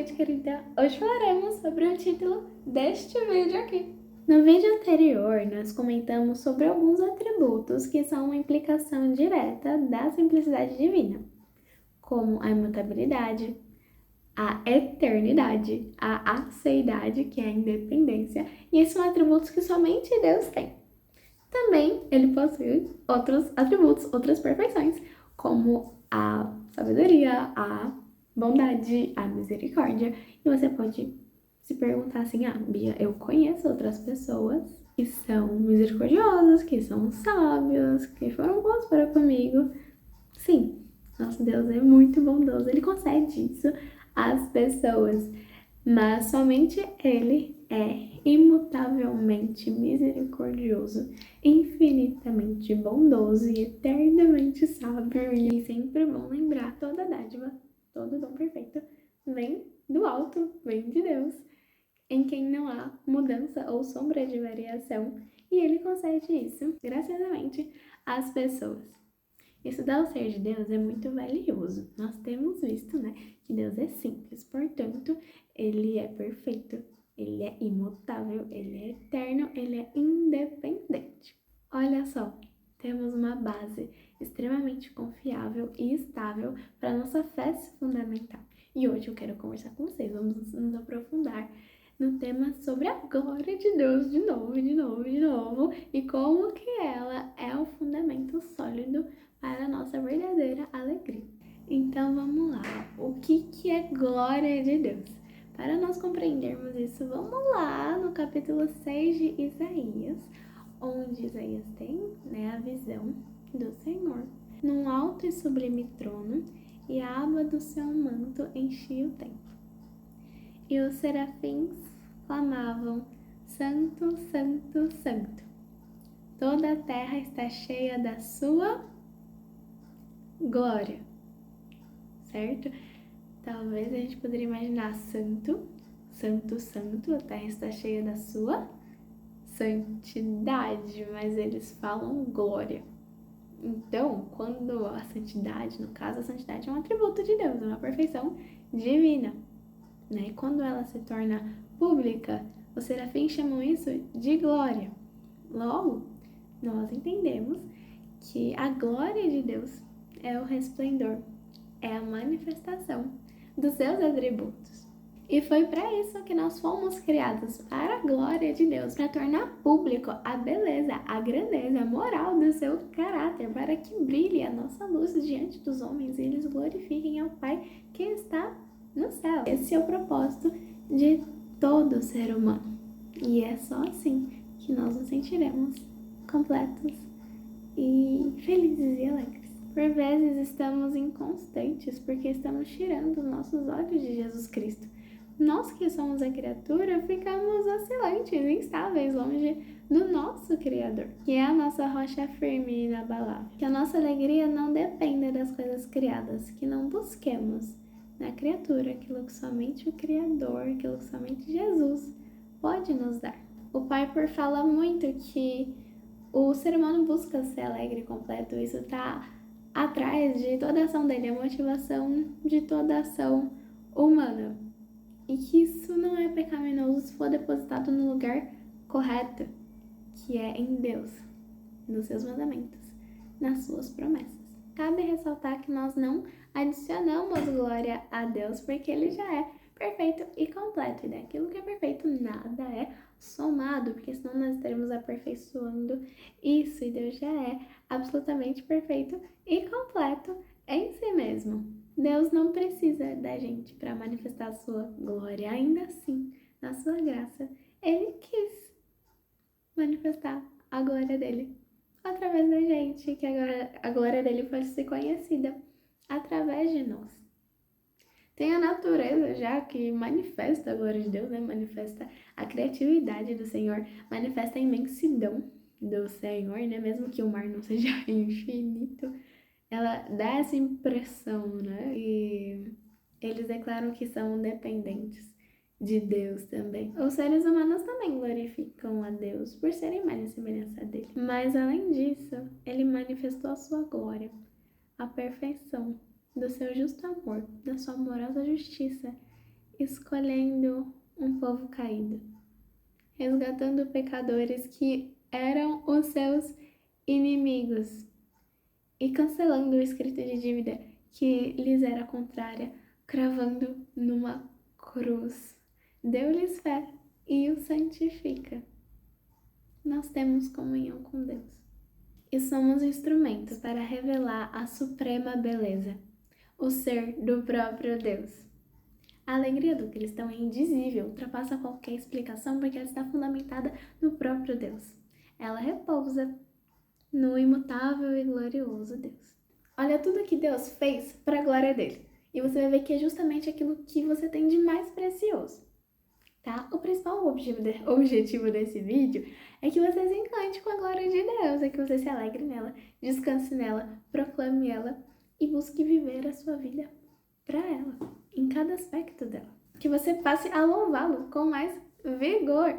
noite, querida. Hoje falaremos sobre o título deste vídeo aqui. No vídeo anterior, nós comentamos sobre alguns atributos que são uma implicação direta da simplicidade divina, como a imutabilidade, a eternidade, a aceidade, que é a independência, e esses são atributos que somente Deus tem. Também ele possui outros atributos, outras perfeições, como a sabedoria, a bondade, a misericórdia. E você pode se perguntar assim, Bia, eu conheço outras pessoas que são misericordiosas, que são sábios, que foram bons para comigo. Sim, nosso Deus é muito bondoso, ele concede isso às pessoas, mas somente ele é imutavelmente misericordioso, infinitamente bondoso e eternamente sábio. E sempre bom lembrar, toda dádiva, todo dom perfeito vem do alto, vem de Deus, em quem não há mudança ou sombra de variação, e ele concede isso graciosamente às pessoas. Estudar o ser de Deus é muito valioso. Nós temos visto, que Deus é simples, portanto, ele é perfeito, ele é imutável, ele é eterno, ele é independente. Olha só, temos uma base extremamente confiável e estável para nossa fé se fundamentar. E hoje eu quero conversar com vocês, vamos nos aprofundar no tema sobre a glória de Deus de novo, e como que ela é o fundamento sólido para a nossa verdadeira alegria. Então vamos lá, o que é glória de Deus? Para nós compreendermos isso, vamos lá no capítulo 6 de Isaías, onde Isaías tem a visão do Senhor num alto e sublime trono, e a aba do seu manto enchia o templo. E os serafins clamavam: Santo, Santo, Santo. Toda a terra está cheia da sua glória, certo? Talvez a gente poderia imaginar santo, santo, santo, a terra está cheia da sua santidade, mas eles falam glória. Então, quando a santidade, no caso, a santidade é um atributo de Deus, é uma perfeição divina, E quando ela se torna pública, os serafins chamam isso de glória. Logo, nós entendemos que a glória de Deus é o resplendor, é a manifestação dos seus atributos. E foi para isso que nós fomos criados, para a glória de Deus, para tornar público a beleza, a grandeza, a moral do seu caráter, para que brilhe a nossa luz diante dos homens e eles glorifiquem ao Pai que está no céu. Esse é o propósito de todo ser humano. E é só assim que nós nos sentiremos completos e felizes e alegres. Por vezes estamos inconstantes porque estamos tirando os nossos olhos de Jesus Cristo. Nós que somos a criatura ficamos oscilantes, instáveis, longe do nosso Criador, que é a nossa rocha firme e inabalável. Que a nossa alegria não dependa das coisas criadas, que não busquemos na criatura aquilo que somente o Criador, aquilo que somente Jesus pode nos dar. O Pai fala muito que o ser humano busca ser alegre e completo, isso está atrás de toda a ação dele, a motivação de toda a ação humana. E que isso não é pecaminoso se for depositado no lugar correto, que é em Deus, nos seus mandamentos, nas suas promessas. Cabe ressaltar que nós não adicionamos glória a Deus, porque ele já é perfeito e completo, e daquilo que é perfeito nada é somado, porque senão nós estaremos aperfeiçoando isso, e Deus já é absolutamente perfeito e completo em si mesmo. Deus não precisa da gente para manifestar a sua glória, ainda assim, na sua graça, ele quis manifestar a glória dele através da gente, que agora a glória dele fosse ser conhecida através de nós. Tem a natureza já que manifesta a glória de Deus, manifesta a criatividade do Senhor, manifesta a imensidão do Senhor, mesmo que o mar não seja infinito, ela dá essa impressão, E eles declaram que são dependentes de Deus também. Os seres humanos também glorificam a Deus por serem mais a semelhança dele. Mas além disso, ele manifestou a sua glória, a perfeição do seu justo amor, da sua amorosa justiça escolhendo um povo caído, resgatando pecadores que eram os seus inimigos e cancelando o escrito de dívida que lhes era contrária, cravando numa cruz. Deu-lhes fé e o santifica. Nós temos comunhão com Deus e somos instrumentos para revelar a suprema beleza, o ser do próprio Deus. A alegria do cristão é indizível, ultrapassa qualquer explicação porque ela está fundamentada no próprio Deus. Ela repousa no imutável e glorioso Deus. Olha tudo que Deus fez para a glória dele. E você vai ver que é justamente aquilo que você tem de mais precioso. Tá? O principal objetivo desse vídeo é que você se encante com a glória de Deus, é que você se alegre nela, descanse nela, proclame ela e busque viver a sua vida para ela, em cada aspecto dela. Que você passe a louvá-lo com mais vigor.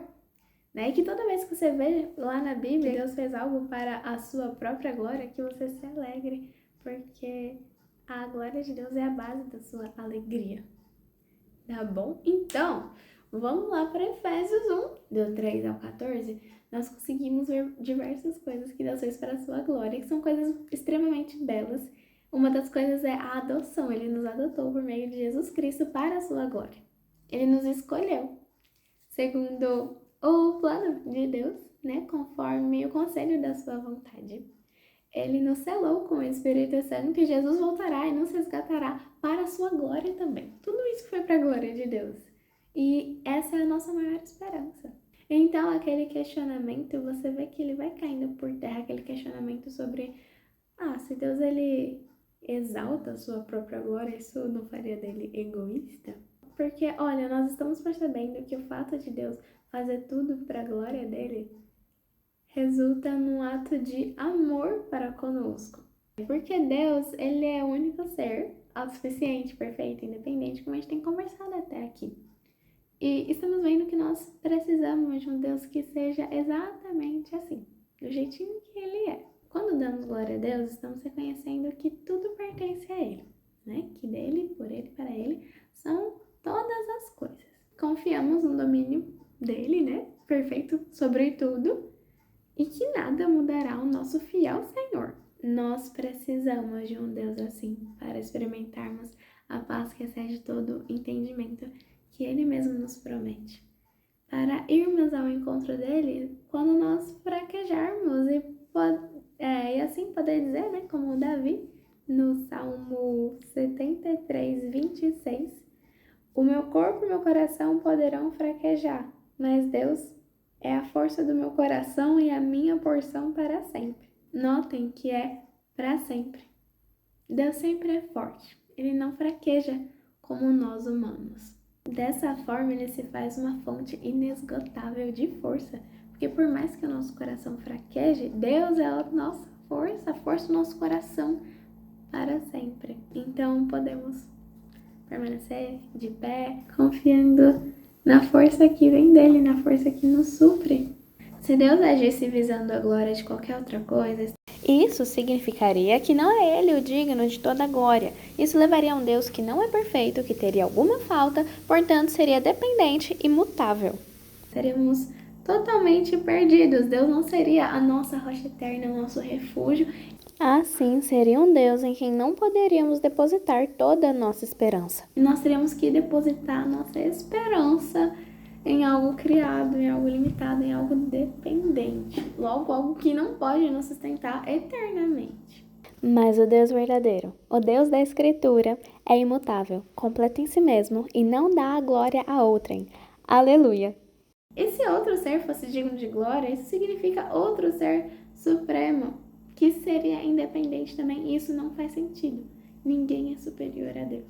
Né? E que toda vez que você vê lá na Bíblia, Deus fez algo para a sua própria glória, que você se alegre, porque a glória de Deus é a base da sua alegria. Tá bom? Então, vamos lá para Efésios 1, do 3 ao 14. Nós conseguimos ver diversas coisas que Deus fez para a sua glória, que são coisas extremamente belas. Uma das coisas é a adoção. Ele nos adotou por meio de Jesus Cristo para a sua glória. Ele nos escolheu, segundo o plano de Deus, né? Conforme o conselho da sua vontade. Ele nos selou com o Espírito Santo e Jesus voltará e nos resgatará para a sua glória também. Tudo isso foi para a glória de Deus. E essa é a nossa maior esperança. Então, aquele questionamento, você vê que ele vai caindo por terra, aquele questionamento sobre se Deus ele exalta a sua própria glória, isso não faria dele egoísta? Porque, olha, nós estamos percebendo que o fato de Deus fazer tudo para a glória dele resulta num ato de amor para conosco. Porque Deus, ele é o único ser autossuficiente, perfeito, independente, como a gente tem conversado até aqui. E estamos vendo que nós precisamos de um Deus que seja exatamente assim, do jeitinho que ele é. Quando damos glória a Deus, estamos reconhecendo que tudo pertence a ele, né? Que dele, por ele, para ele, são todas as coisas. Confiamos no domínio dele, né? Perfeito sobre tudo. E que nada mudará o nosso fiel Senhor. Nós precisamos de um Deus assim para experimentarmos a paz que excede todo entendimento que Ele mesmo nos promete. Para irmos ao encontro dele quando nós fraquejarmos e assim poder dizer, né, como Davi, no Salmo 73, 26, o meu corpo e meu coração poderão fraquejar, mas Deus é a força do meu coração e a minha porção para sempre. Notem que é para sempre. Deus sempre é forte. Ele não fraqueja como nós humanos. Dessa forma, ele se faz uma fonte inesgotável de força. Porque por mais que o nosso coração fraqueje, Deus é a nossa força, a força do nosso coração para sempre. Então, podemos permanecer de pé, confiando na força que vem dele, na força que nos supre. Se Deus agisse visando a glória de qualquer outra coisa, isso significaria que não é ele o digno de toda a glória. Isso levaria a um Deus que não é perfeito, que teria alguma falta, portanto seria dependente e mutável. Seríamos totalmente perdidos. Deus não seria a nossa rocha eterna, o nosso refúgio. Assim, seria um Deus em quem não poderíamos depositar toda a nossa esperança. E nós teríamos que depositar a nossa esperança em algo criado, em algo limitado, em algo dependente. Logo, algo que não pode nos sustentar eternamente. Mas o Deus verdadeiro, o Deus da Escritura, é imutável, completo em si mesmo e não dá a glória a outrem. Aleluia! E se outro ser fosse digno de glória, isso significa outro ser supremo, que seria independente também, e isso não faz sentido. Ninguém é superior a Deus.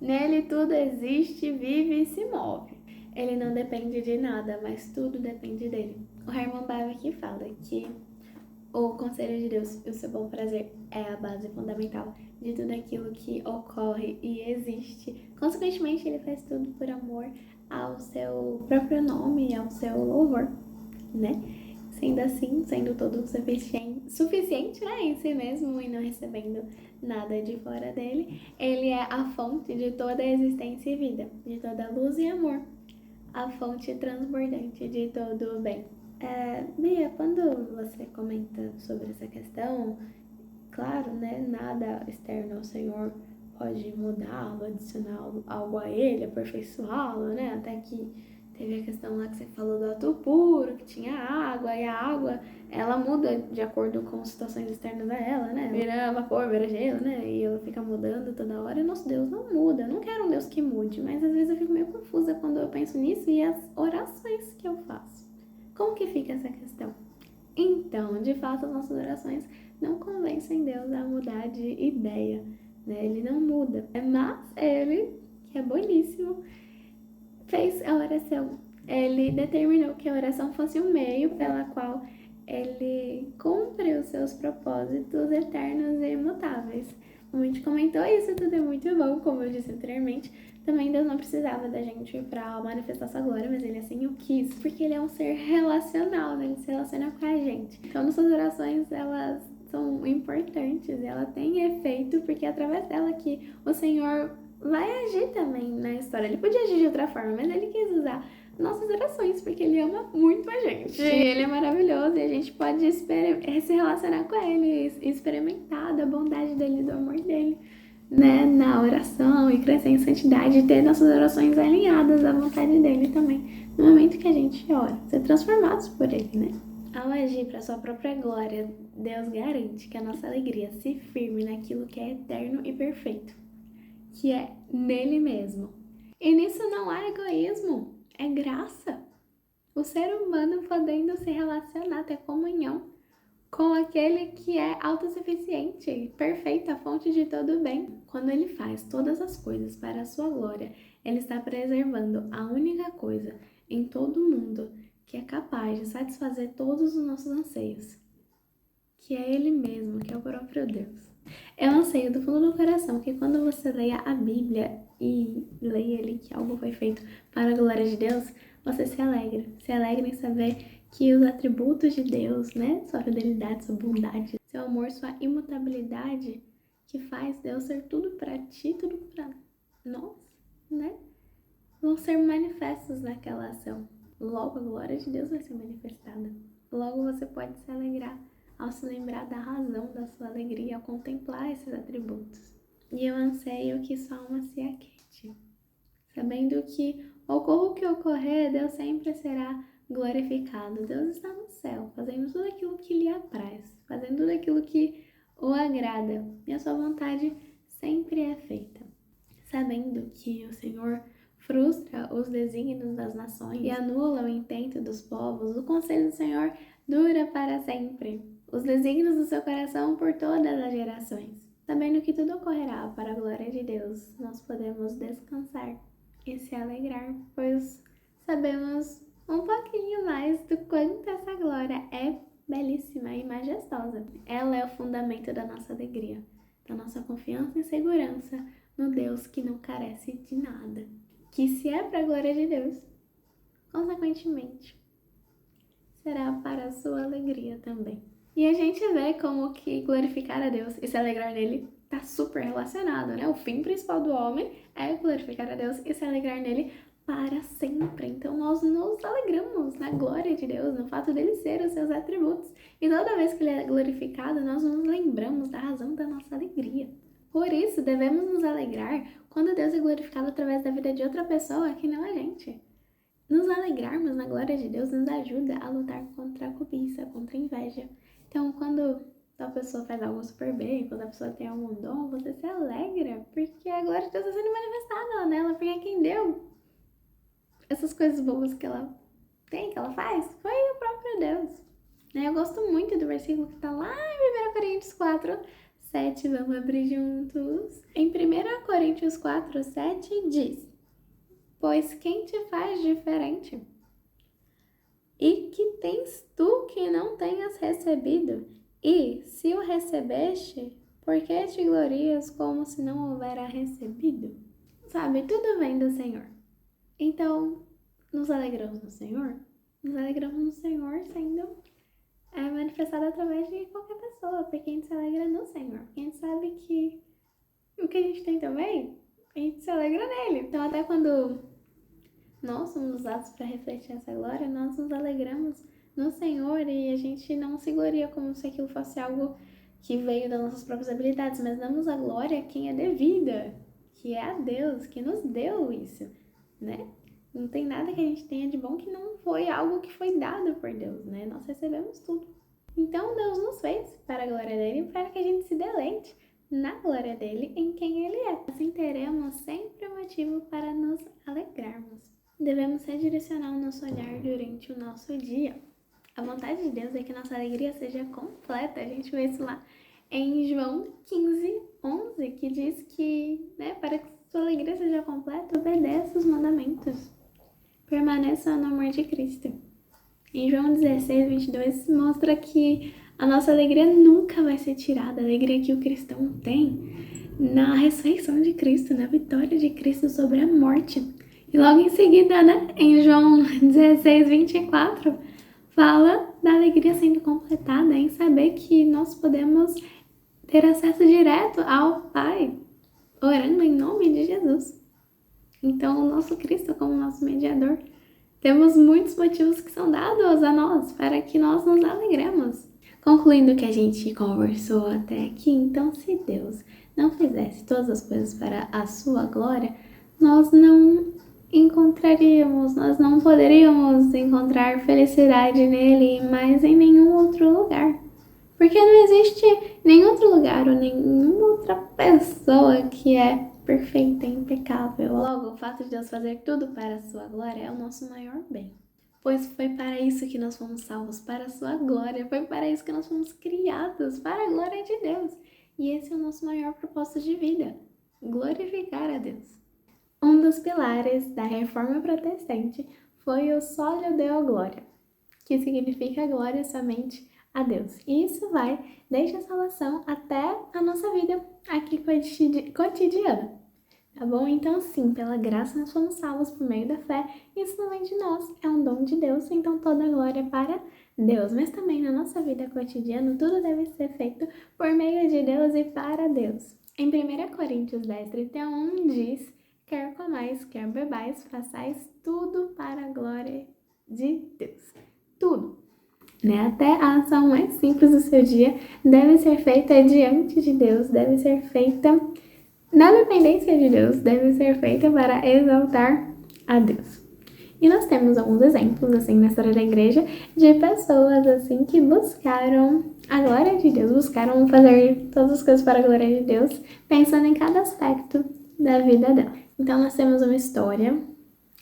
Nele tudo existe, vive e se move. Ele não depende de nada, mas tudo depende dele. O Herman Bavinck fala que o conselho de Deus e o seu bom prazer é a base fundamental de tudo aquilo que ocorre e existe. Consequentemente, ele faz tudo por amor ao seu próprio nome e ao seu louvor, né? Sendo assim, sendo todo suficiente, né, em si mesmo e não recebendo nada de fora dele. Ele é a fonte de toda a existência e vida, de toda luz e amor, a fonte transbordante de todo o bem. Bia, quando você comenta sobre essa questão, claro, né, nada externo ao Senhor pode mudá-lo, adicionar algo a ele, aperfeiçoá-lo, né, até que teve a questão lá que você falou do ato puro, que tinha água, e a água, ela muda de acordo com situações externas a ela, né? Vira vapor, vira gelo, né? E ela fica mudando toda hora. E nosso Deus não muda. Eu não quero um Deus que mude, mas às vezes eu fico meio confusa quando eu penso nisso e as orações que eu faço. Como que fica essa questão? Então, de fato, as nossas orações não convencem Deus a mudar de ideia, né? Ele não muda. Mas ele, que é boníssimo, fez a oração. Ele determinou que a oração fosse um meio pela qual ele cumpre os seus propósitos eternos e imutáveis. Como a gente comentou, isso tudo é muito bom, como eu disse anteriormente. Também Deus não precisava da gente para manifestar sua glória, mas ele assim o quis, porque ele é um ser relacional, né? Ele se relaciona com a gente. Então, nossas orações, elas são importantes, e ela tem efeito, porque é através dela que o Senhor vai agir também na história. Ele podia agir de outra forma, mas ele quis usar nossas orações, porque ele ama muito a gente. E ele é maravilhoso e a gente pode se relacionar com ele, experimentar da bondade dele, do amor dele, né, na oração e crescer em santidade e ter nossas orações alinhadas à vontade dele também, no momento que a gente ora, ser transformados por ele, né? Ao agir para sua própria glória, Deus garante que a nossa alegria se firme naquilo que é eterno e perfeito, que é nele mesmo. E nisso não há egoísmo, é graça. O ser humano podendo se relacionar, ter comunhão com aquele que é autossuficiente, perfeito, a fonte de todo bem. Quando ele faz todas as coisas para a sua glória, ele está preservando a única coisa em todo o mundo que é capaz de satisfazer todos os nossos anseios, que é ele mesmo, que é o próprio Deus. Eu anseio do fundo do coração que quando você leia a Bíblia e leia ali que algo foi feito para a glória de Deus, você se alegra em saber que os atributos de Deus, né, sua fidelidade, sua bondade, seu amor, sua imutabilidade, que faz Deus ser tudo para ti, tudo para nós, né, vão ser manifestos naquela ação. Logo a glória de Deus vai ser manifestada. Logo você pode se alegrar ao se lembrar da razão da sua alegria, ao contemplar esses atributos. E eu anseio que sua alma se aquiete, sabendo que ocorra o que ocorrer, Deus sempre será glorificado. Deus está no céu, fazendo tudo aquilo que lhe apraz, fazendo tudo aquilo que o agrada, e a sua vontade sempre é feita. Sabendo que o Senhor frustra os desígnios das nações e anula o intento dos povos, o conselho do Senhor dura para sempre, os desígnios do seu coração por todas as gerações. Sabendo que tudo ocorrerá para a glória de Deus, nós podemos descansar e se alegrar, pois sabemos um pouquinho mais do quanto essa glória é belíssima e majestosa. Ela é o fundamento da nossa alegria, da nossa confiança e segurança no Deus que não carece de nada, que se é para a glória de Deus, consequentemente, será para a sua alegria também. E a gente vê como que glorificar a Deus e se alegrar nele está super relacionado, né? O fim principal do homem é glorificar a Deus e se alegrar nele para sempre. Então nós nos alegramos na glória de Deus, no fato dele ser os seus atributos. E toda vez que ele é glorificado, nós nos lembramos da razão da nossa alegria. Por isso, devemos nos alegrar quando Deus é glorificado através da vida de outra pessoa que não a gente. Nos alegrarmos na glória de Deus nos ajuda a lutar contra a cobiça, contra a inveja. Então, quando a pessoa faz algo super bem, quando a pessoa tem algum dom, você se alegra, porque a glória de Deus está sendo manifestada nela, porque quem deu essas coisas boas que ela tem, que ela faz, foi o próprio Deus. Eu gosto muito do versículo que está lá em 1 Coríntios 4, 7, vamos abrir juntos. Em 1 Coríntios 4, 7 diz: pois quem te faz diferente? E que tens tu que não tenhas recebido? E, se o recebeste, por que te glorias como se não houvera recebido? Sabe, tudo vem do Senhor. Então, nos alegramos no Senhor? Nos alegramos no Senhor sendo é manifestado através de qualquer pessoa, porque a gente se alegra no Senhor. Porque a gente sabe que o que a gente tem também, a gente se alegra nele. Então, até quando nós somos usados para refletir essa glória, nós nos alegramos no Senhor e a gente não se gloria como se aquilo fosse algo que veio das nossas próprias habilidades, mas damos a glória a quem é devida, que é a Deus, que nos deu isso, né? Não tem nada que a gente tenha de bom que não foi algo que foi dado por Deus, né? Nós recebemos tudo. Então, Deus nos fez para a glória dele, para que a gente se deleite na glória dele, em quem ele é. Assim teremos sempre motivo para nos alegrarmos. Devemos redirecionar o nosso olhar durante o nosso dia. A vontade de Deus é que nossa alegria seja completa. A gente vê isso lá em João 15:11, que diz que, para que sua alegria seja completa, obedeça os mandamentos. Permaneça no amor de Cristo. Em João 16:22 mostra que a nossa alegria nunca vai ser tirada. A alegria que o cristão tem na ressurreição de Cristo, na vitória de Cristo sobre a morte. E logo em seguida, em João 16:24, fala da alegria sendo completada em saber que nós podemos ter acesso direto ao Pai, orando em nome de Jesus. Então, o nosso Cristo como nosso mediador. Temos muitos motivos que são dados a nós para que nós nos alegremos. Concluindo o que a gente conversou até aqui, então se Deus não fizesse todas as coisas para a sua glória, nós não poderíamos encontrar felicidade nele, mas em nenhum outro lugar. Porque não existe nenhum outro lugar ou nenhuma outra pessoa que é perfeita e impecável. Logo, o fato de Deus fazer tudo para a sua glória é o nosso maior bem. Pois foi para isso que nós fomos salvos, para a sua glória. Foi para isso que nós fomos criados, para a glória de Deus. E esse é o nosso maior propósito de vida, glorificar a Deus. Um dos pilares da Reforma Protestante foi o Sólio Deo Gloria, que significa glória somente a Deus. E isso vai desde a salvação até a nossa vida aqui cotidiana. Tá bom? Então, sim, pela graça nós fomos salvos por meio da fé. Isso não vem de nós, é um dom de Deus, então toda a glória é para Deus. Mas também na nossa vida cotidiana, tudo deve ser feito por meio de Deus e para Deus. Em 1 Coríntios 10:31 diz: quer comais, quer bebais, façais tudo para a glória de Deus. Tudo. Até a ação mais simples do seu dia deve ser feita diante de Deus, deve ser feita na dependência de Deus, deve ser feita para exaltar a Deus. E nós temos alguns exemplos, assim, na história da igreja, de pessoas, assim, que buscaram a glória de Deus, buscaram fazer todas as coisas para a glória de Deus, pensando em cada aspecto da vida dela. Então, nós temos uma história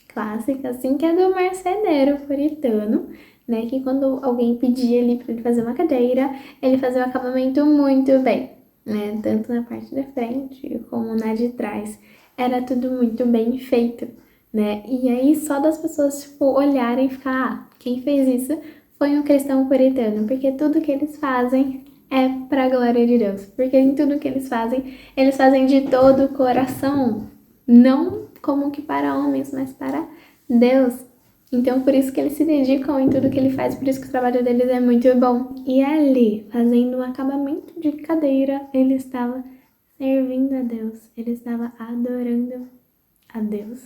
clássica, assim, que é do marceneiro puritano, que quando alguém pedia ali para ele fazer uma cadeira, ele fazia o acabamento muito bem, tanto na parte da frente como na de trás. Era tudo muito bem feito, E aí só das pessoas olharem e ficar, quem fez isso foi um cristão puritano, porque tudo que eles fazem é para a glória de Deus, porque em tudo que eles fazem de todo o coração, não como que para homens, mas para Deus. Então, por isso que eles se dedicam em tudo que ele faz, por isso que o trabalho deles é muito bom. E ali, fazendo um acabamento de cadeira, ele estava servindo a Deus, ele estava adorando a Deus,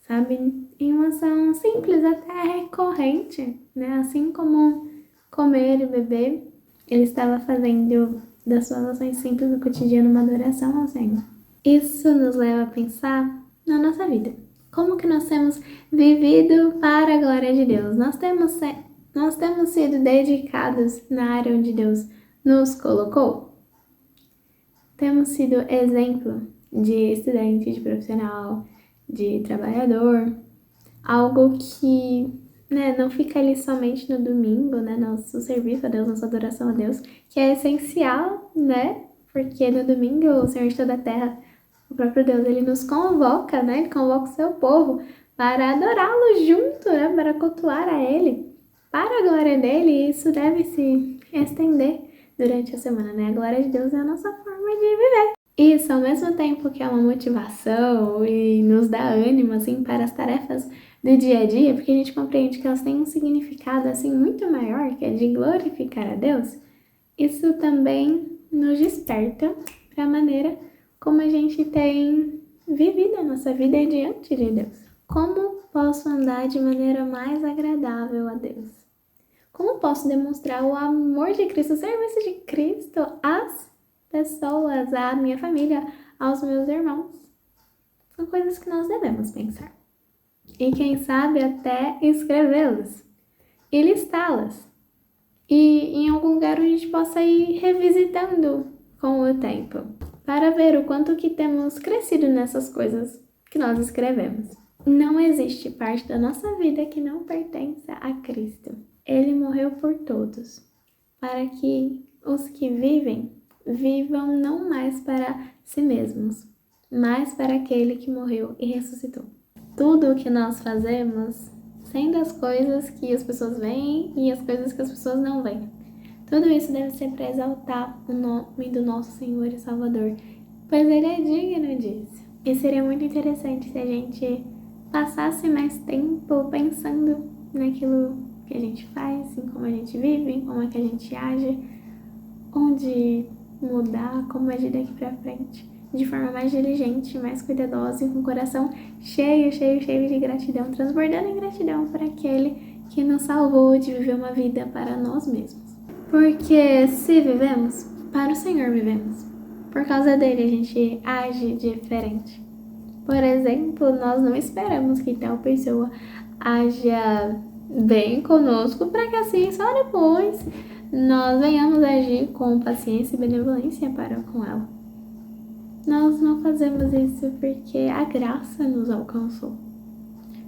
sabe? Em uma ação simples, até recorrente, Assim como comer e beber, ele estava fazendo das suas ações simples do cotidiano uma adoração ao Senhor. Isso nos leva a pensar na nossa vida. Como que nós temos vivido para a glória de Deus? Nós temos sido dedicados na área onde Deus nos colocou? Temos sido exemplo de estudante, de profissional, de trabalhador? Algo que não fica ali somente no domingo, Nosso serviço a Deus, nossa adoração a Deus, que é essencial, Porque no domingo o Senhor de toda a terra, o próprio Deus, ele nos convoca, Ele convoca o seu povo para adorá-lo junto, Para cultuar a ele, para a glória dele, e isso deve se estender durante a semana, A glória de Deus é a nossa forma de viver. Isso, ao mesmo tempo que é uma motivação e nos dá ânimo, assim, para as tarefas do dia a dia, porque a gente compreende que elas têm um significado, assim, muito maior, que é de glorificar a Deus, isso também nos desperta para a maneira como a gente tem vivido a nossa vida diante de Deus. Como posso andar de maneira mais agradável a Deus? Como posso demonstrar o amor de Cristo, o serviço de Cristo às pessoas, à minha família, aos meus irmãos? São coisas que nós devemos pensar. E quem sabe até escrevê-las e listá-las. E em algum lugar a gente possa ir revisitando com o tempo, para ver o quanto que temos crescido nessas coisas que nós escrevemos. Não existe parte da nossa vida que não pertença a Cristo. Ele morreu por todos, para que os que vivem, vivam não mais para si mesmos, mas para aquele que morreu e ressuscitou. Tudo o que nós fazemos, sendo as coisas que as pessoas veem e as coisas que as pessoas não veem, tudo isso deve ser para exaltar o nome do nosso Senhor e Salvador, pois Ele é digno disso. E seria muito interessante se a gente passasse mais tempo pensando naquilo que a gente faz, em como a gente vive, em como é que a gente age, onde mudar, como agir daqui para frente, de forma mais diligente, mais cuidadosa e com o coração cheio de gratidão, transbordando em gratidão para aquele que nos salvou de viver uma vida para nós mesmos. Porque se vivemos, para o Senhor vivemos. Por causa dele a gente age diferente. Por exemplo, nós não esperamos que tal pessoa haja bem conosco para que assim só depois nós venhamos agir com paciência e benevolência para com ela. Nós não fazemos isso porque a graça nos alcançou.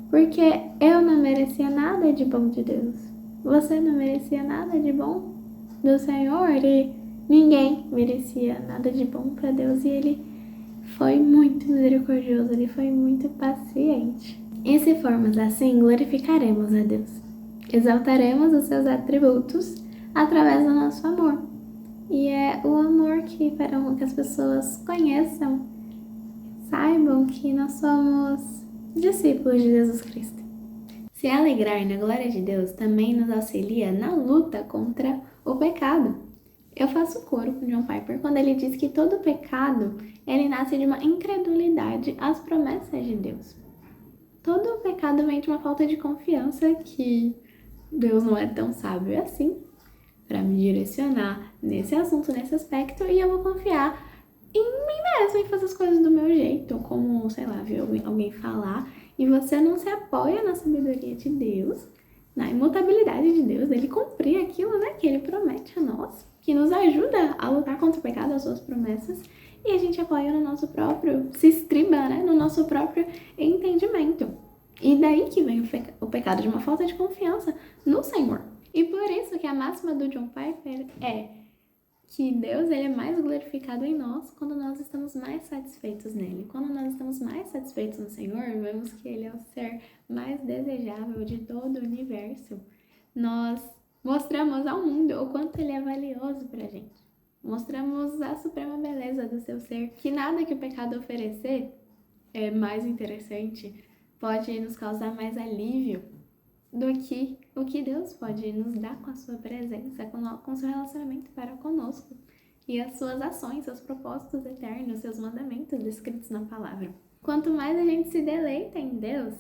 Porque eu não merecia nada de bom de Deus. Você não merecia nada de bom do Senhor e ninguém merecia nada de bom para Deus e Ele foi muito misericordioso, Ele foi muito paciente. E se formos assim, glorificaremos a Deus. Exaltaremos os seus atributos através do nosso amor. E é o amor que fará com que as pessoas conheçam, saibam que nós somos discípulos de Jesus Cristo. Se alegrar na glória de Deus também nos auxilia na luta contra o pecado. Eu faço coro com John Piper quando ele diz que todo pecado ele nasce de uma incredulidade às promessas de Deus. Todo pecado vem de uma falta de confiança que Deus não é tão sábio assim para me direcionar nesse assunto, nesse aspecto, e eu vou confiar em mim mesma, em fazer as coisas do meu jeito, como, sei lá, ver alguém falar, e você não se apoia na sabedoria de Deus, na imutabilidade de Deus, ele cumprir aquilo, né, que ele promete a nós, que nos ajuda a lutar contra o pecado, as suas promessas, e a gente apoia no nosso próprio, se estriba, né, no nosso próprio entendimento. E daí que vem o pecado de uma falta de confiança no Senhor. E por isso que a máxima do John Piper é que Deus ele é mais glorificado em nós quando nós estamos mais satisfeitos nele. Quando nós estamos mais satisfeitos no Senhor, vemos que ele é o ser mais desejável de todo o universo. Nós mostramos ao mundo o quanto ele é valioso pra gente. Mostramos a suprema beleza do seu ser, que nada que o pecado oferecer é mais interessante, pode nos causar mais alívio do que o que Deus pode nos dar com a sua presença, com o seu relacionamento para conosco e as suas ações, seus propósitos eternos, seus mandamentos descritos na palavra. Quanto mais a gente se deleita em Deus,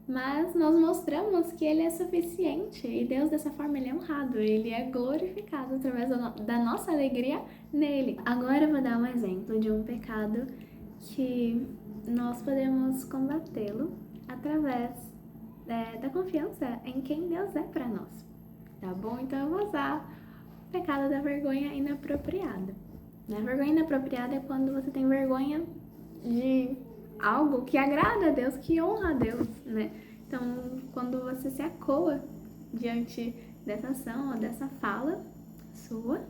mas nós mostramos que Ele é suficiente e Deus dessa forma Ele é honrado, Ele é glorificado através da nossa alegria nele. Agora eu vou dar um exemplo de um pecado que nós podemos combatê-lo através da confiança em quem Deus é para nós, tá bom? Então eu vou usar o pecado da vergonha inapropriada. A vergonha inapropriada é quando você tem vergonha de algo que agrada a Deus, que honra a Deus, né? Então, quando você se acoa diante dessa ação ou dessa fala sua,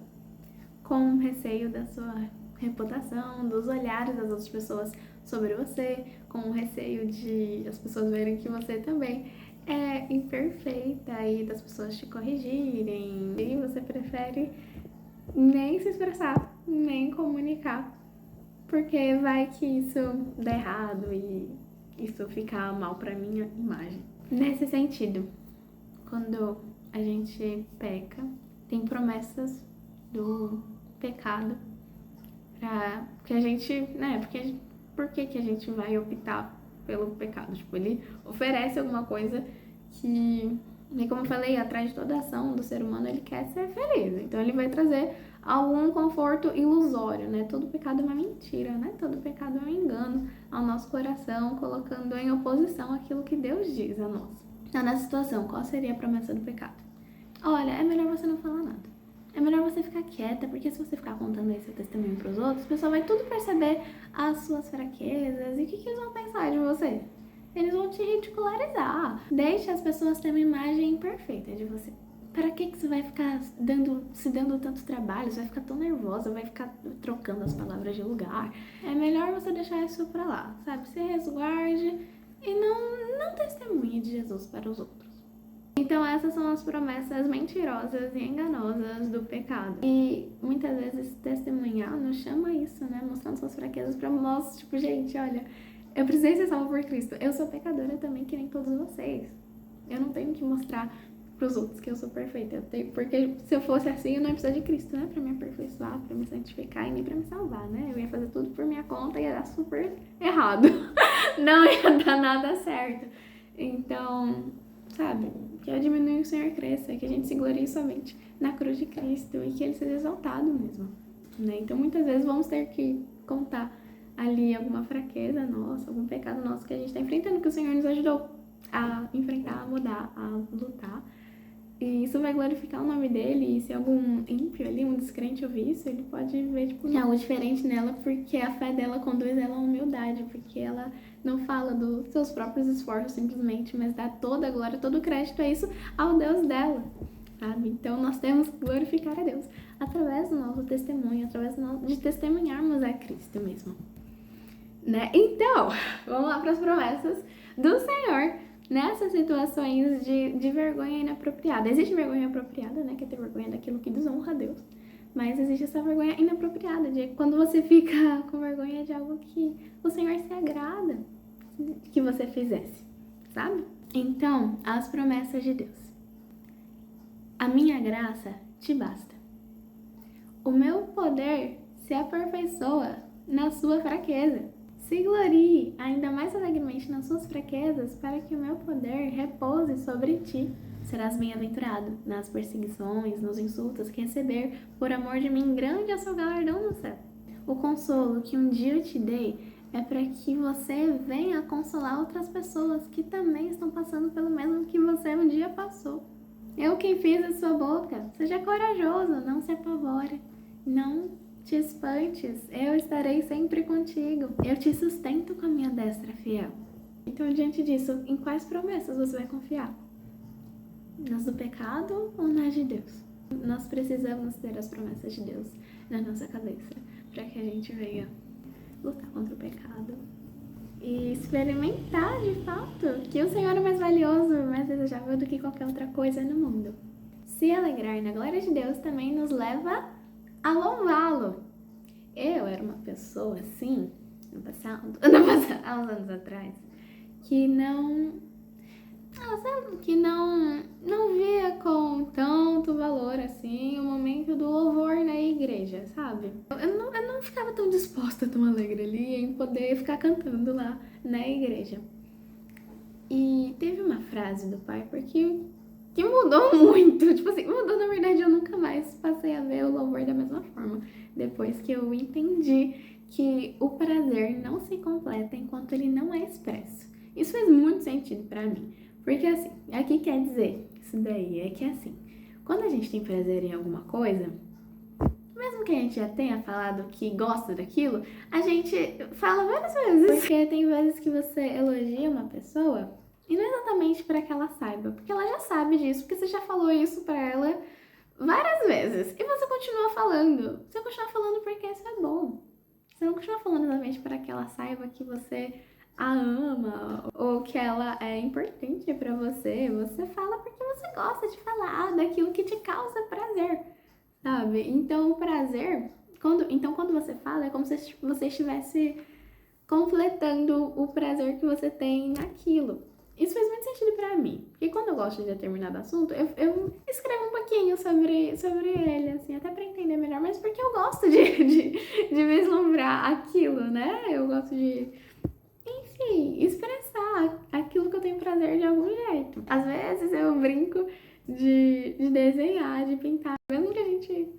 com receio da sua reputação, dos olhares das outras pessoas sobre você, com receio de as pessoas verem que você também é imperfeita e das pessoas te corrigirem, e você prefere nem se expressar, nem comunicar porque vai que isso dá errado e isso fica mal pra minha imagem. Nesse sentido, quando a gente peca, tem promessas do pecado pra que a gente, né, por que a gente vai optar pelo pecado? Tipo, ele oferece alguma coisa que, como eu falei, atrás de toda ação do ser humano, ele quer ser feliz. Então ele vai trazer algum conforto ilusório, né? Todo pecado é uma mentira, né? Todo pecado é um engano ao nosso coração, colocando em oposição aquilo que Deus diz a nós. Então, nessa situação, qual seria a promessa do pecado? Olha, é melhor você não falar nada. É melhor você ficar quieta, porque se você ficar contando aí seu testemunho pros outros, o pessoal vai tudo perceber as suas fraquezas e o que eles vão pensar de você. Eles vão te ridicularizar. Deixe as pessoas terem uma imagem imperfeita de você. Para que você vai ficar se dando tanto trabalho? Você vai ficar tão nervosa, vai ficar trocando as palavras de lugar. É melhor você deixar isso pra lá, sabe? Se resguarde e não testemunhe de Jesus para os outros. Então essas são as promessas mentirosas e enganosas do pecado. E muitas vezes testemunhar nos chama isso, né? Mostrando suas fraquezas pra nós, tipo, gente, olha, eu precisei ser salva por Cristo. Eu sou pecadora também, que nem todos vocês. Eu não tenho que mostrar pros outros que eu sou perfeita. Porque se eu fosse assim, eu não ia precisar de Cristo, né? Pra me aperfeiçoar, pra me santificar e nem pra me salvar, né? Eu ia fazer tudo por minha conta e ia dar super errado. Não ia dar nada certo. Então, sabe, que eu diminua e o Senhor cresça, que a gente se glorie somente na cruz de Cristo e que Ele seja exaltado mesmo, né? Então, muitas vezes vamos ter que contar ali alguma fraqueza nossa, algum pecado nosso que a gente está enfrentando, que o Senhor nos ajudou a enfrentar, a mudar, a lutar. E isso vai glorificar o nome dele, e se algum ímpio ali, um descrente ouvir isso, ele pode ver, tipo, algo diferente nela, porque a fé dela conduz ela à humildade, porque ela não fala dos seus próprios esforços simplesmente, mas dá toda a glória, todo o crédito a isso ao Deus dela, sabe? Então nós temos que glorificar a Deus através do nosso testemunho, através de testemunharmos a Cristo mesmo, né? Então, vamos lá para as promessas do Senhor nessas situações de vergonha inapropriada. Existe vergonha apropriada, né? Que é ter vergonha daquilo que desonra a Deus. Mas existe essa vergonha inapropriada, de quando você fica com vergonha de algo que o Senhor se agrada que você fizesse, sabe? Então, as promessas de Deus. A minha graça te basta. O meu poder se aperfeiçoa na sua fraqueza. Se glorie ainda mais alegremente nas suas fraquezas, para que o meu poder repouse sobre ti. Serás bem-aventurado nas perseguições, nos insultos que receber por amor de mim, grande é o seu galardão no céu. O consolo que um dia eu te dei é para que você venha consolar outras pessoas que também estão passando pelo mesmo que você um dia passou. Eu quem fiz a sua boca. Seja corajoso, não se apavore, não te espantes, eu estarei sempre contigo. Eu te sustento com a minha destra fiel. Então, diante disso, em quais promessas você vai confiar? Nas do pecado ou nas de Deus? Nós precisamos ter as promessas de Deus na nossa cabeça para que a gente venha lutar contra o pecado e experimentar de fato que o Senhor é mais valioso, mais desejável do que qualquer outra coisa no mundo. Se alegrar na glória de Deus também nos leva a louvá-lo. Eu era uma pessoa assim, há uns anos atrás, que não via com tanto valor assim o momento do louvor na igreja, sabe? Eu não ficava tão disposta, tão alegre ali em poder ficar cantando lá na igreja. E teve uma frase do pai, porque que mudou muito, tipo assim, mudou, na verdade, eu nunca mais passei a ver o louvor da mesma forma, depois que eu entendi que o prazer não se completa enquanto ele não é expresso. Isso fez muito sentido pra mim, porque assim, aqui quer dizer, isso daí é que assim, quando a gente tem prazer em alguma coisa, mesmo que a gente já tenha falado que gosta daquilo, a gente fala várias vezes, porque tem vezes que você elogia uma pessoa e não é exatamente para que ela saiba, porque ela já sabe disso, porque você já falou isso para ela várias vezes. E você continua falando. Você continua falando porque isso é bom. Você não continua falando exatamente para que ela saiba que você a ama ou que ela é importante para você. Você fala porque você gosta de falar daquilo que te causa prazer, sabe? Então o prazer, Então, quando você fala, é como se você estivesse completando o prazer que você tem naquilo. Isso faz muito sentido pra mim, porque quando eu gosto de determinado assunto, eu escrevo um pouquinho sobre ele, assim, até pra entender melhor, mas porque eu gosto de vislumbrar aquilo, né? Eu gosto de, enfim, expressar aquilo que eu tenho prazer de algum jeito. Às vezes eu brinco de desenhar, de pintar, mesmo que a gente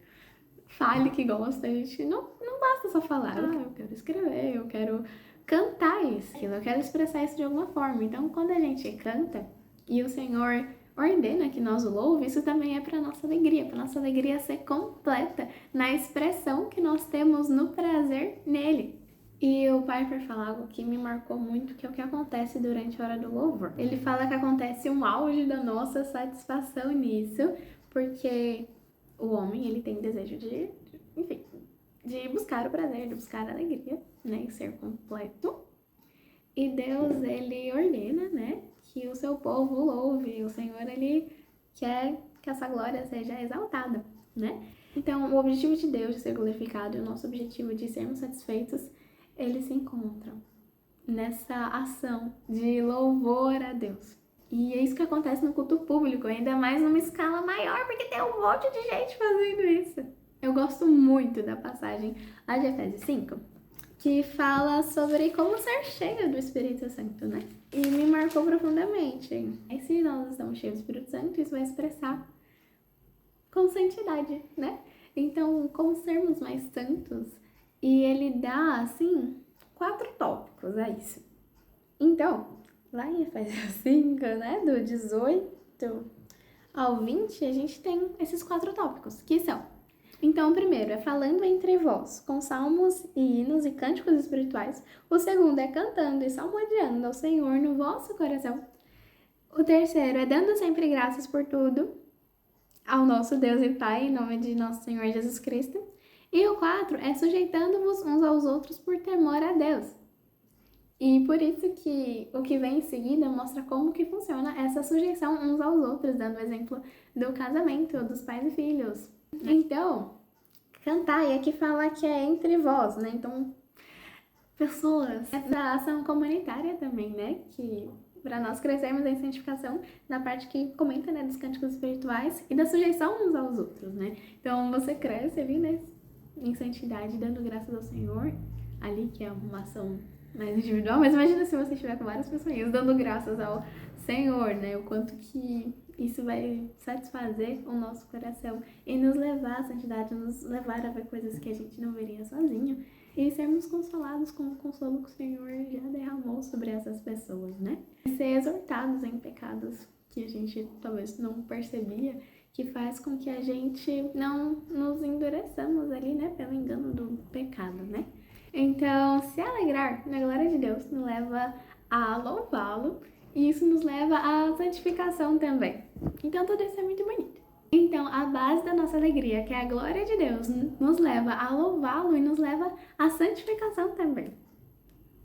fale que gosta, a gente não basta só falar, eu quero escrever, eu quero cantar isso, eu quero expressar isso de alguma forma. Então, quando a gente canta e o Senhor ordena que nós o louve, isso também é para nossa alegria ser completa na expressão que nós temos no prazer nele. E o Piper fala algo que me marcou muito, que é o que acontece durante a hora do louvor. Ele fala que acontece um auge da nossa satisfação nisso, porque o homem, ele tem desejo enfim, de buscar o prazer, de buscar a alegria, né, e ser completo. E Deus, ele ordena, né, que o seu povo louve. O Senhor, ele quer que essa glória seja exaltada, né? Então, o objetivo de Deus de ser glorificado e o nosso objetivo de sermos satisfeitos, eles se encontram nessa ação de louvor a Deus. E é isso que acontece no culto público, ainda mais numa escala maior, porque tem um monte de gente fazendo isso. Eu gosto muito da passagem lá de Efésios 5, que fala sobre como ser cheia do Espírito Santo, né? E me marcou profundamente. E se nós estamos cheios do Espírito Santo, isso vai expressar com santidade, né? Então, como sermos mais santos, e ele dá, assim, 4 tópicos a isso. Então, lá em Efésios 5, né, do 18 ao 20, a gente tem esses 4 tópicos, que são: então, o primeiro é falando entre vós, com salmos e hinos e cânticos espirituais. O segundo é cantando e salmodiando ao Senhor no vosso coração. O terceiro é dando sempre graças por tudo ao nosso Deus e Pai, em nome de nosso Senhor Jesus Cristo. E o 4 é sujeitando-vos uns aos outros por temor a Deus. E por isso que o que vem em seguida mostra como que funciona essa sujeição uns aos outros, dando o exemplo do casamento, dos pais e filhos. Então, cantar, e aqui fala que é entre vós, né? Então, pessoas, essa ação comunitária também, né? Que para nós crescermos em santificação, na parte que comenta, né, dos cânticos espirituais e da sujeição uns aos outros, né? Então, você cresce ali, né, em santidade, dando graças ao Senhor, ali que é uma ação mais individual, mas imagina se você estiver com várias pessoas dando graças ao Senhor, né? O quanto que isso vai satisfazer o nosso coração e nos levar à santidade, nos levar a ver coisas que a gente não veria sozinho e sermos consolados com o consolo que o Senhor já derramou sobre essas pessoas, né? E ser exortados em pecados que a gente talvez não percebia, que faz com que a gente não nos endureçamos ali, né? Pelo engano do pecado, né? Então, se alegrar na glória de Deus nos leva a louvá-lo e isso nos leva à santificação também. Então, tudo isso é muito bonito. Então, a base da nossa alegria, que é a glória de Deus, nos leva a louvá-lo e nos leva à santificação também.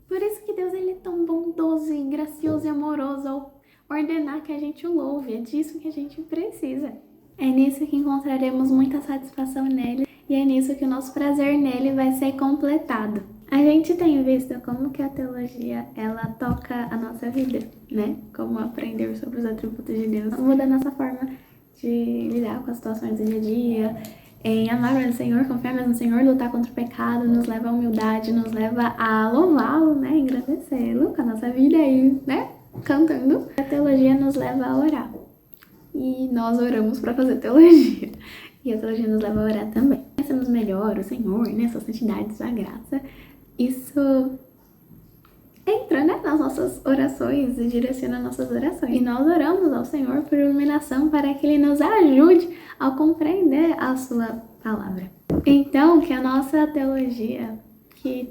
Por isso que Deus, ele é tão bondoso e gracioso e amoroso ao ordenar que a gente o louve. É disso que a gente precisa. É nisso que encontraremos muita satisfação nele e é nisso que o nosso prazer nele vai ser completado. A gente tem visto como que a teologia, ela toca a nossa vida, né? Como aprender sobre os atributos de Deus. Muda a nossa forma de lidar com as situações do dia a dia, em amar o Senhor, confiar mais no Senhor, lutar contra o pecado, nos leva à humildade, nos leva a louvá-lo, né? Engrandecê-lo com a nossa vida aí, né? Cantando. A teologia nos leva a orar. E nós oramos para fazer teologia. E a teologia nos leva a orar também. Conhecemos melhor o Senhor, né? Sua santidade, sua graça. Isso entra, né, nas nossas orações e direciona nossas orações. E nós oramos ao Senhor por iluminação para que Ele nos ajude a compreender a sua palavra. Então, que a nossa teologia, que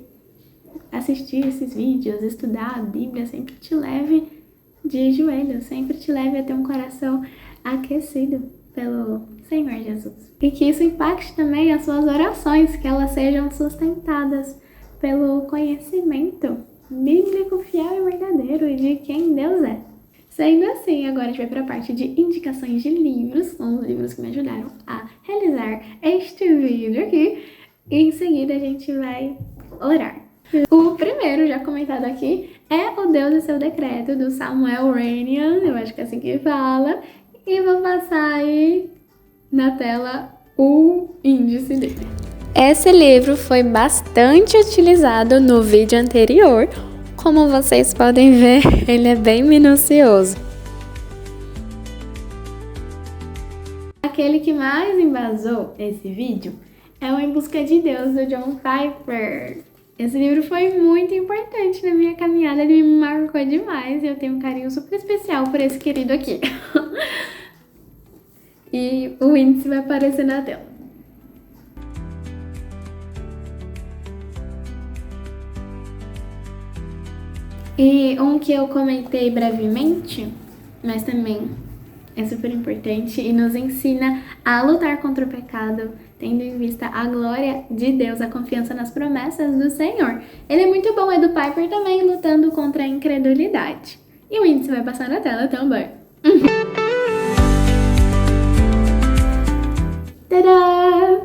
assistir esses vídeos, estudar a Bíblia, sempre te leve de joelhos, sempre te leve a ter um coração aquecido pelo Senhor Jesus. E que isso impacte também as suas orações, que elas sejam sustentadas pelo conhecimento bíblico, fiel e verdadeiro e de quem Deus é. Sendo assim, agora a gente vai para a parte de indicações de livros, são os livros que me ajudaram a realizar este vídeo aqui. E em seguida a gente vai orar. O primeiro, já comentado aqui, é o Deus e seu decreto, do Samuel Renian, eu acho que é assim que fala. E vou passar aí na tela o índice dele. Esse livro foi bastante utilizado no vídeo anterior. Como vocês podem ver, ele é bem minucioso. Aquele que mais embasou esse vídeo é o Em Busca de Deus, do John Piper. Esse livro foi muito importante na minha caminhada, ele me marcou demais e eu tenho um carinho super especial por esse querido aqui. E o índice vai aparecer na tela. E um que eu comentei brevemente, mas também é super importante e nos ensina a lutar contra o pecado, tendo em vista a glória de Deus, a confiança nas promessas do Senhor. Ele é muito bom, é do Piper também, lutando contra a incredulidade. E o índice vai passar na tela também. Tadá!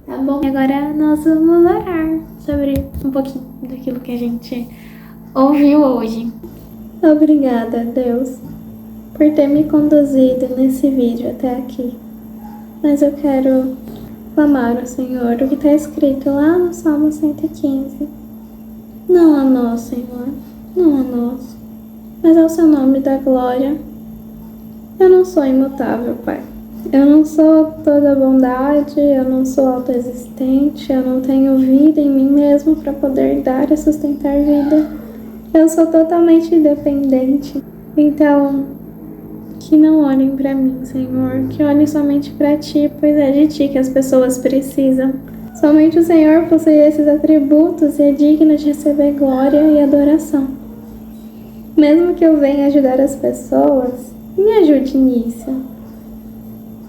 Tá bom, e agora nós vamos orar sobre um pouquinho daquilo que a gente ouviu hoje. Obrigada, Deus, por ter me conduzido nesse vídeo até aqui. Mas eu quero clamar ao Senhor o que está escrito lá no Salmo 115. Não a nós, Senhor, não a nós, mas ao seu nome da glória. Eu não sou imutável, Pai. Eu não sou toda bondade, eu não sou autoexistente, eu não tenho vida em mim mesmo para poder dar e sustentar vida. Eu sou totalmente dependente. Então, que não olhem para mim, Senhor, que olhem somente para Ti, pois é de Ti que as pessoas precisam. Somente o Senhor possui esses atributos e é digno de receber glória e adoração. Mesmo que eu venha ajudar as pessoas, me ajude nisso.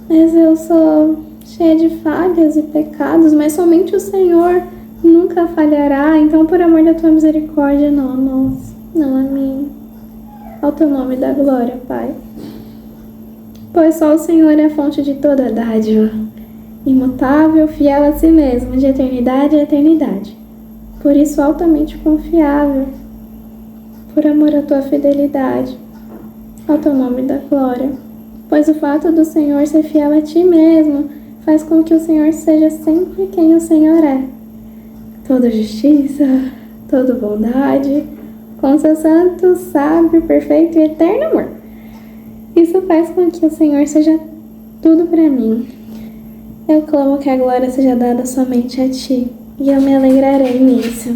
Mas eu sou cheia de falhas e pecados, mas somente o Senhor nunca falhará. Então, por amor da Tua misericórdia, não a nós, não a mim. Ao Teu nome da glória, Pai. Pois só o Senhor é a fonte de toda dádiva, imutável, fiel a si mesmo, de eternidade a eternidade. Por isso, altamente confiável, por amor à Tua fidelidade, ao Teu nome da glória. Pois o fato do Senhor ser fiel a Ti mesmo faz com que o Senhor seja sempre quem o Senhor é. Toda justiça, toda bondade, com seu santo, sábio, perfeito e eterno amor. Isso faz com que o Senhor seja tudo para mim. Eu clamo que a glória seja dada somente a Ti, e eu me alegrarei nisso.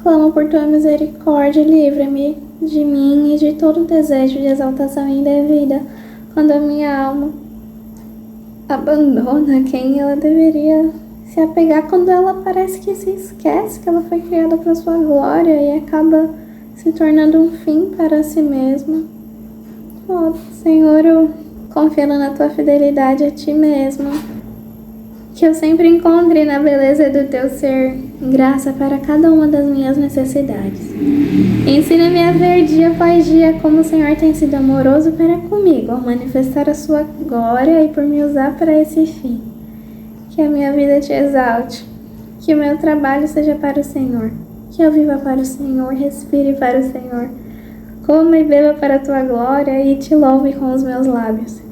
Clamo por Tua misericórdia, livra-me de mim e de todo desejo de exaltação indevida, quando a minha alma abandona quem ela deveria se apegar, quando ela parece que se esquece que ela foi criada para Sua glória e acaba se tornando um fim para si mesma. Oh, Senhor, eu confio na Tua fidelidade a Ti mesmo, que eu sempre encontre na beleza do Teu ser graça para cada uma das minhas necessidades. Ensina-me a ver dia após dia como o Senhor tem sido amoroso para comigo, ao manifestar a Sua glória e por me usar para esse fim. Que a minha vida Te exalte, que o meu trabalho seja para o Senhor, que eu viva para o Senhor, respire para o Senhor, coma e beba para a Tua glória e Te louve com os meus lábios.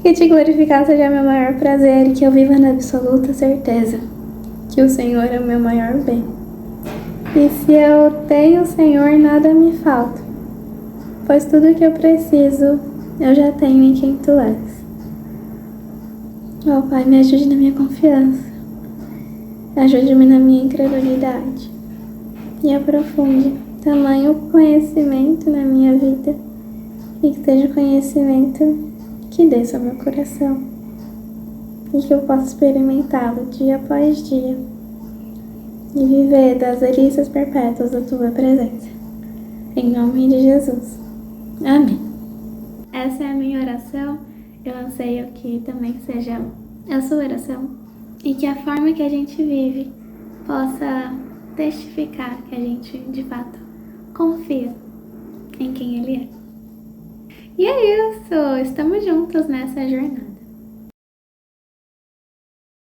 Que Te glorificar seja meu maior prazer e que eu viva na absoluta certeza que o Senhor é o meu maior bem. E se eu tenho o Senhor, nada me falta, pois tudo que eu preciso eu já tenho em quem Tu és. Oh, Pai, me ajude na minha confiança, ajude-me na minha incredulidade e aprofunde tamanho conhecimento na minha vida e que seja o conhecimento que desça ao meu coração e que eu possa experimentá-lo dia após dia e viver das delícias perpétuas da Tua presença. Em nome de Jesus. Amém. Essa é a minha oração. Eu anseio que também seja a sua oração e que a forma que a gente vive possa testificar que a gente, de fato, confia em quem Ele é. E é isso! Estamos juntos nessa jornada.